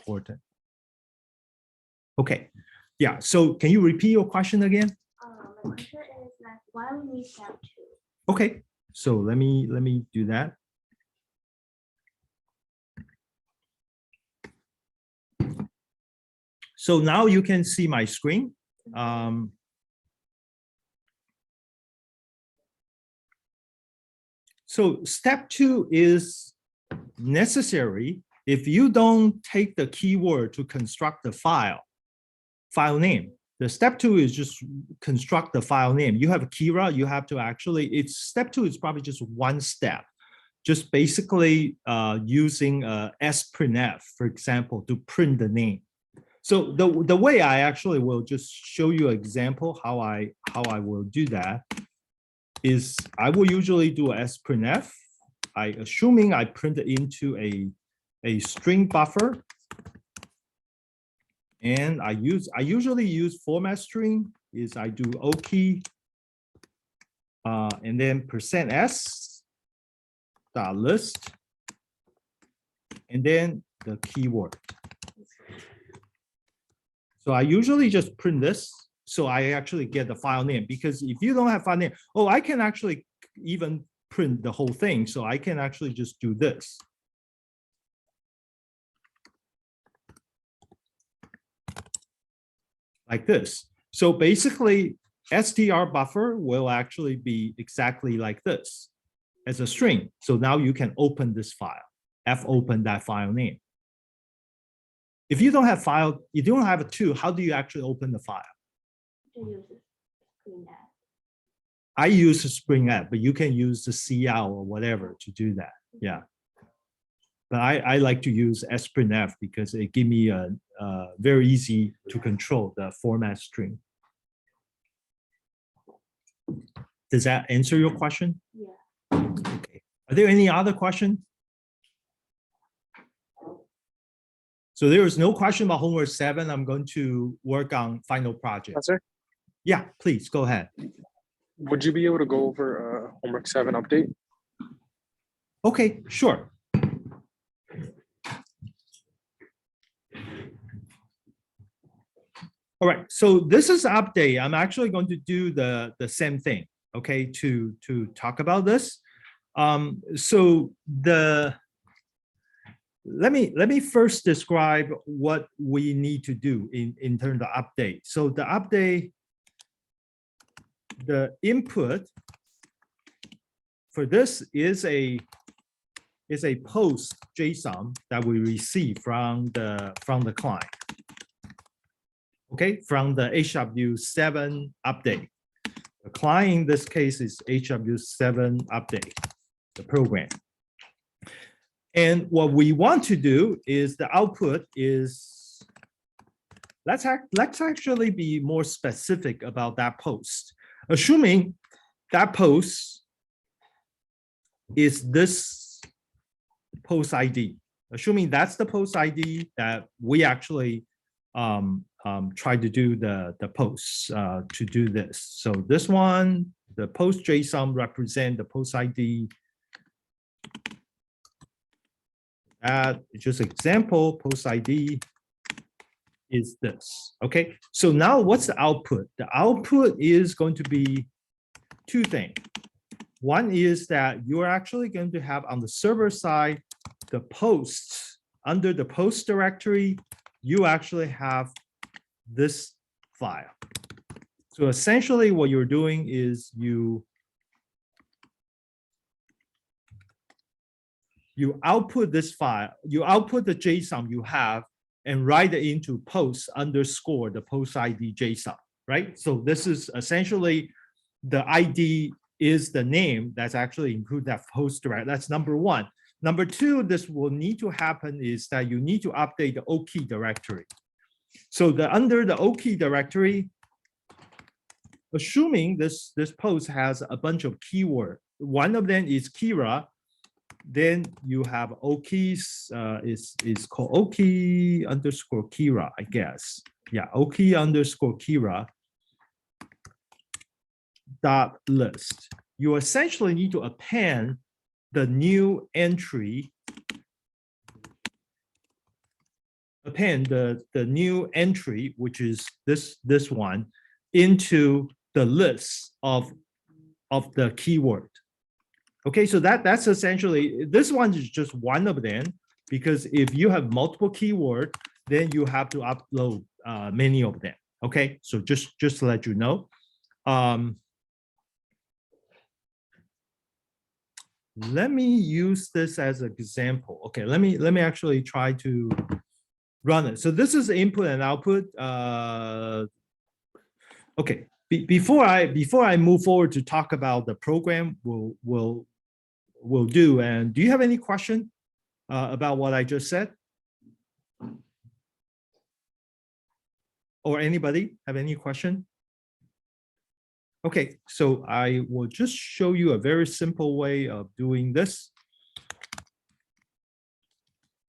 important. Okay, yeah, so can you repeat your question again? My question is like, why we need step 2? Okay, so let me do that. So now you can see my screen. So step 2 is necessary if you don't take the keyword to construct the file name. The step 2 is just construct the file name. You have a Kira, you have to actually, step 2 is probably just one step, just basically using sprintf, for example, to print the name. So the way I actually will just show you an example how I will do that is I will usually do a sprintf. Assuming I print it into a string buffer, and I usually use format string. Is I do OK and then %s dot list and then the keyword. So I usually just print this. So I actually get the file name, because if you don't have file name, oh, I can actually even print the whole thing. So I can actually just do this. Like this. So basically, str buffer will actually be exactly like this as a string. So now you can open this file, fopen that file name. If you don't have file, you don't have a 2, how do you actually open the file? I use Spring-F, but you can use the CL or whatever to do that. Yeah. But I like to use sprintf because it gives me a very easy to control the format string. Does that answer your question? Yeah. Okay. Are there any other questions? So there is no question about homework 7. I'm going to work on final project. Yes, sir. Yeah, please go ahead. Would you be able to go over homework 7 update? Okay, sure. All right, so this is update. I'm actually going to do the same thing, okay, to talk about this. Let me first describe what we need to do in terms of update. So the update, the input for this is a post JSON that we receive from the client. Okay, from the HW7 update. The client in this case is HW7 update, the program. And what we want to do is the output is, let's actually be more specific about that post. Assuming that post is this post ID, assuming that's the post ID that we actually try to do the posts to do this. So this one, the post JSON represent the post ID. Just example, post ID is this. Okay, so now what's the output? The output is going to be 2 things. One is that you're actually going to have on the server side, the posts under the post directory, you actually have this file. So essentially what you're doing is you output this file, you output the JSON you have and write it into post underscore the post ID JSON, right? So this is essentially the ID is the name that's actually include that post direct. That's number 1. Number 2, this will need to happen is that you need to update the OK directory. So under the OK directory, assuming this post has a bunch of keywords, one of them is Kira, then you have OK's is called OK underscore Kira, I guess. Yeah, OK underscore Kira dot list. You essentially need to append the new entry append the new entry, which is this one, into the list of the keyword. Okay, so that's essentially, this one is just one of them, because if you have multiple keyword, then you have to upload many of them. Okay, so just to let you know. Let me use this as an example. Okay, let me actually try to run it. So this is input and output. Okay, before I move forward to talk about the program, we'll do. And do you have any question about what I just said? Or anybody have any question? Okay, so I will just show you a very simple way of doing this.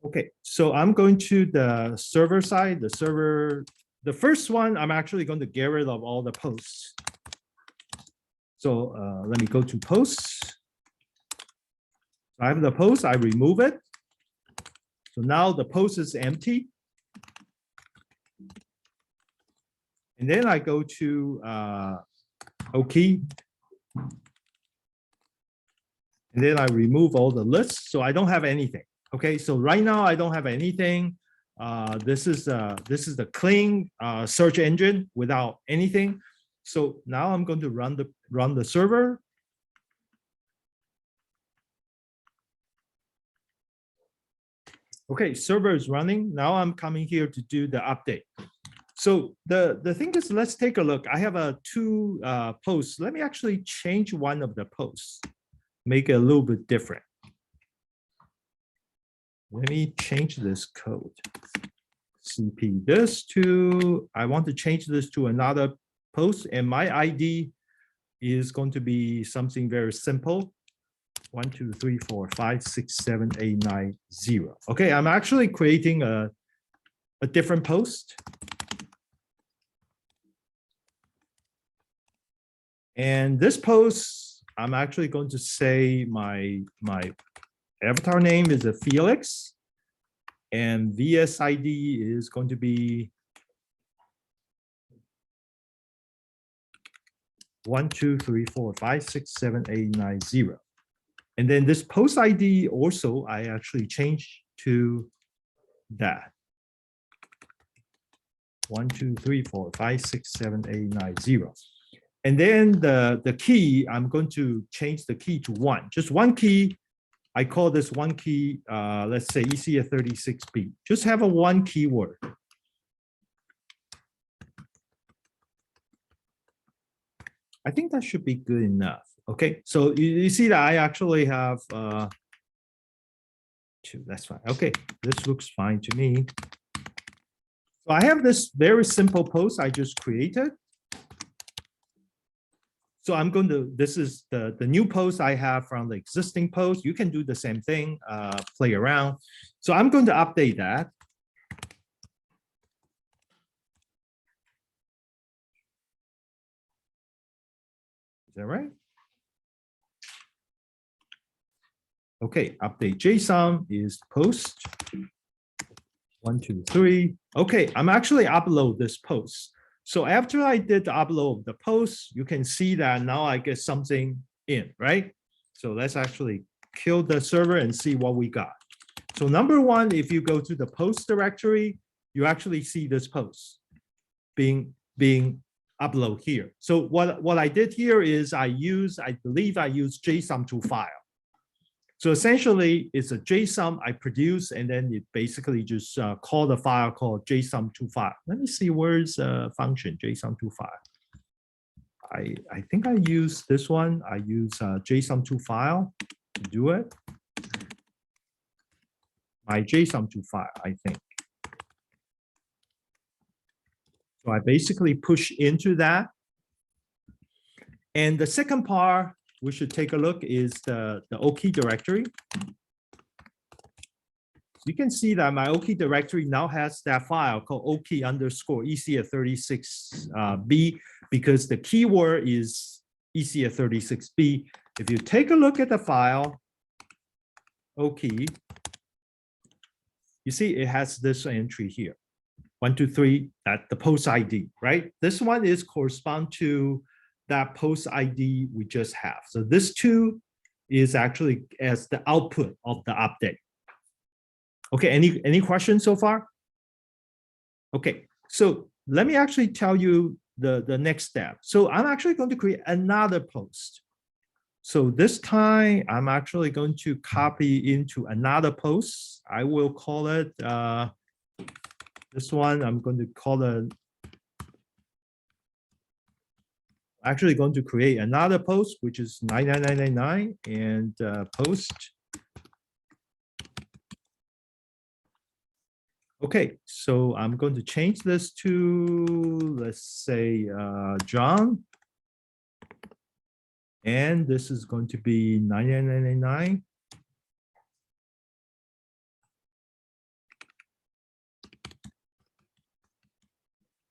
Okay, so I'm going to the server side, the first one, I'm actually going to get rid of all the posts. So let me go to posts. I have the post, I remove it. So now the post is empty. And then I go to OK. And then I remove all the lists. So I don't have anything. Okay, so right now I don't have anything. This is the clean search engine without anything. So now I'm going to run the server. Okay, server is running. Now I'm coming here to do the update. So the thing is, let's take a look. I have two posts. Let me actually change one of the posts, make it a little bit different. Let me change this code. CP this to, I want to change this to another post, and my ID is going to be something very simple. 1, 2, 3, 4, 5, 6, 7, 8, 9, 0. Okay, I'm actually creating a different post. And this post, I'm actually going to say my avatar name is a Felix, and VSID is going to be 1, 2, 3, 4, 5, 6, 7, 8, 9, 0. And then this post ID also, I actually changed to that. 1, 2, 3, 4, 5, 6, 7, 8, 9, 0. And then the key, I'm going to change the key to 1. Just one key. I call this one key, let's say ecs36b. Just have a one keyword. I think that should be good enough. Okay, so you see that I actually have 2. That's fine. Okay, this looks fine to me. So I have this very simple post I just created. So I'm going to, this is the new post I have from the existing post. You can do the same thing, play around. So I'm going to update that. Is that right? Okay, update JSON is post 1, 2, 3. Okay, I'm actually upload this post. So after I did the upload of the post, you can see that now I get something in, right? So let's actually kill the server and see what we got. So number one, if you go to the post directory, you actually see this post being uploaded here. So what I did here is I believe I used JSON2 file. So essentially, it's a JSON I produce, and then it basically just call the file called JSON2 file. Let me see where's the function JSON2 file. I think I use this one. I use JSON2 file to do it. My JSON2 file, I think. So I basically push into that. And the second part we should take a look is the OK directory. You can see that my OK directory now has that file called OK_ecs36b because the keyword is ecs36b. If you take a look at the file, OK, you see it has this entry here. 1, 2, 3, that the post ID, right? This one is correspond to that post ID we just have. So this 2 is actually as the output of the update. Okay, any questions so far? Okay, so let me actually tell you the next step. So I'm actually going to create another post. So this time I'm actually going to copy into another post. I will call it, this one I'm going to call it, actually going to create another post, which is 99999 and post. Okay, so I'm going to change this to, let's say, John. And this is going to be 9999.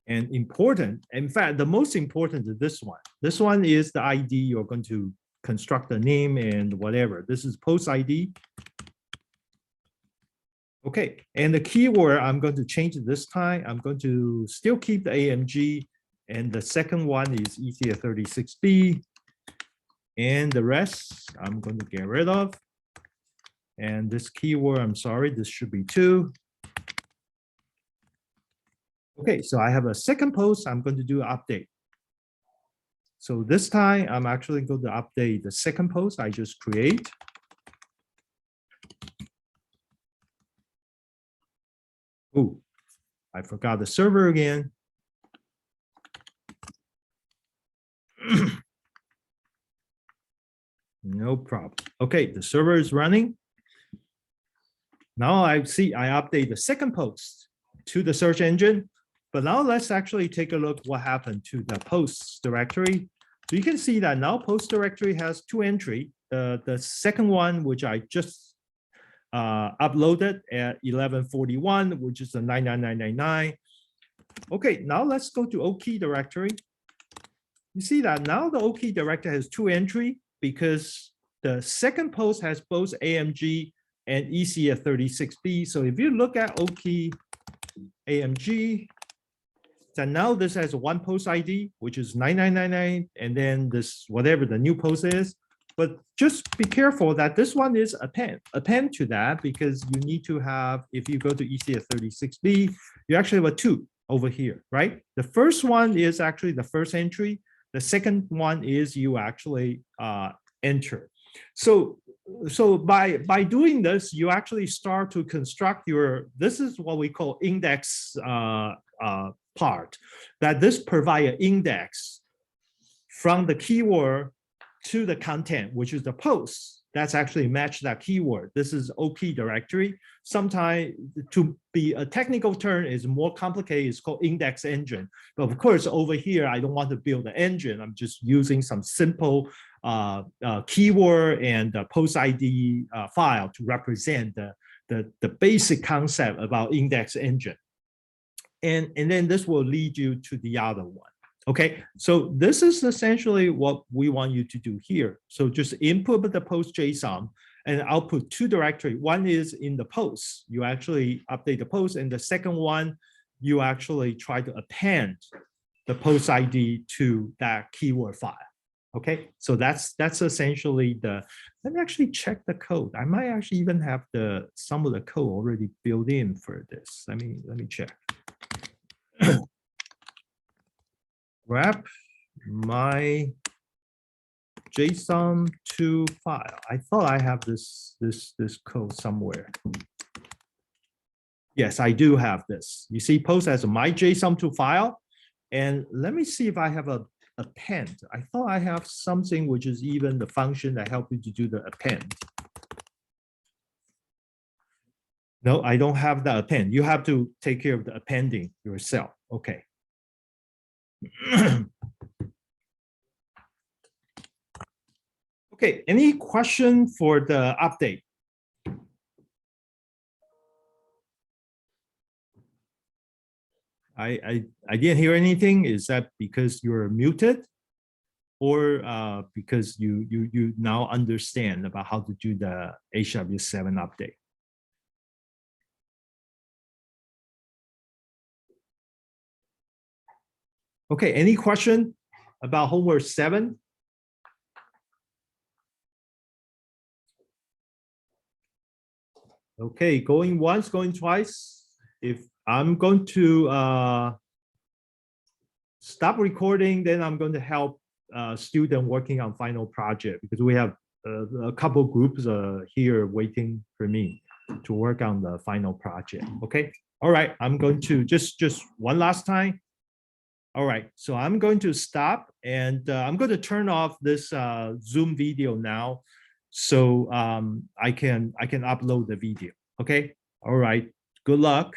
And important, in fact, the most important is this one. This one is the ID. You're going to construct the name and whatever. This is post ID. Okay, and the keyword I'm going to change it this time. I'm going to still keep the AMG, and the second one is ecs36b, and the rest I'm going to get rid of. And this keyword, I'm sorry, this should be 2. Okay, so I have a second post. I'm going to do an update. So this time I'm actually going to update the second post I just create. Oh, I forgot the server again. No problem. Okay, the server is running. Now I see I update the second post to the search engine. But now let's actually take a look what happened to the posts directory. So you can see that now post directory has 2 entries. The second one, which I just uploaded at 1141, which is the 99999. Okay, now let's go to OK directory. You see that now the OK directory has 2 entries because the second post has both AMG and ecs36b. So if you look at OK AMG, so now this has 1 post ID, which is 9999, and then this whatever the new post is. But just be careful that this one is append to that, because you need to have, if you go to ecs36b, you actually have a 2 over here, right? The first one is actually the first entry. The second one is you actually enter. So by doing this, you actually start to construct your, this is what we call index part, that this provide an index from the keyword to the content, which is the post that's actually match that keyword. This is OK directory. Sometimes to be a technical term is more complicated. It's called index engine. But of course, over here, I don't want to build an engine. I'm just using some simple keyword and post ID file to represent the basic concept about index engine. And then this will lead you to the other one. Okay, so this is essentially what we want you to do here. So just input the post JSON and output 2 directory. One is in the post. You actually update the post, and the second one, you actually try to append the post ID to that keyword file. Okay, so that's essentially the. Let me actually check the code. I might actually even have some of the code already built in for this. Let me check. Grab my JSON2 file. I thought I have this code somewhere. Yes, I do have this. You see, post as my JSON2 file, and let me see if I have a append. I thought I have something which is even the function that helps you to do the append. No, I don't have the append. You have to take care of the appending yourself. Okay. Okay, any question for the update? I didn't hear anything. Is that because you're muted, or because you now understand about how to do the HW7 update? Okay, any question about homework 7? Okay, going once, going twice. If I'm going to stop recording, then I'm going to help student working on final project because we have a couple groups here waiting for me to work on the final project. Okay. All right. I'm going to just one last time. All right. So I'm going to stop and I'm going to turn off this Zoom video now, so I can upload the video. Okay. All right. Good luck.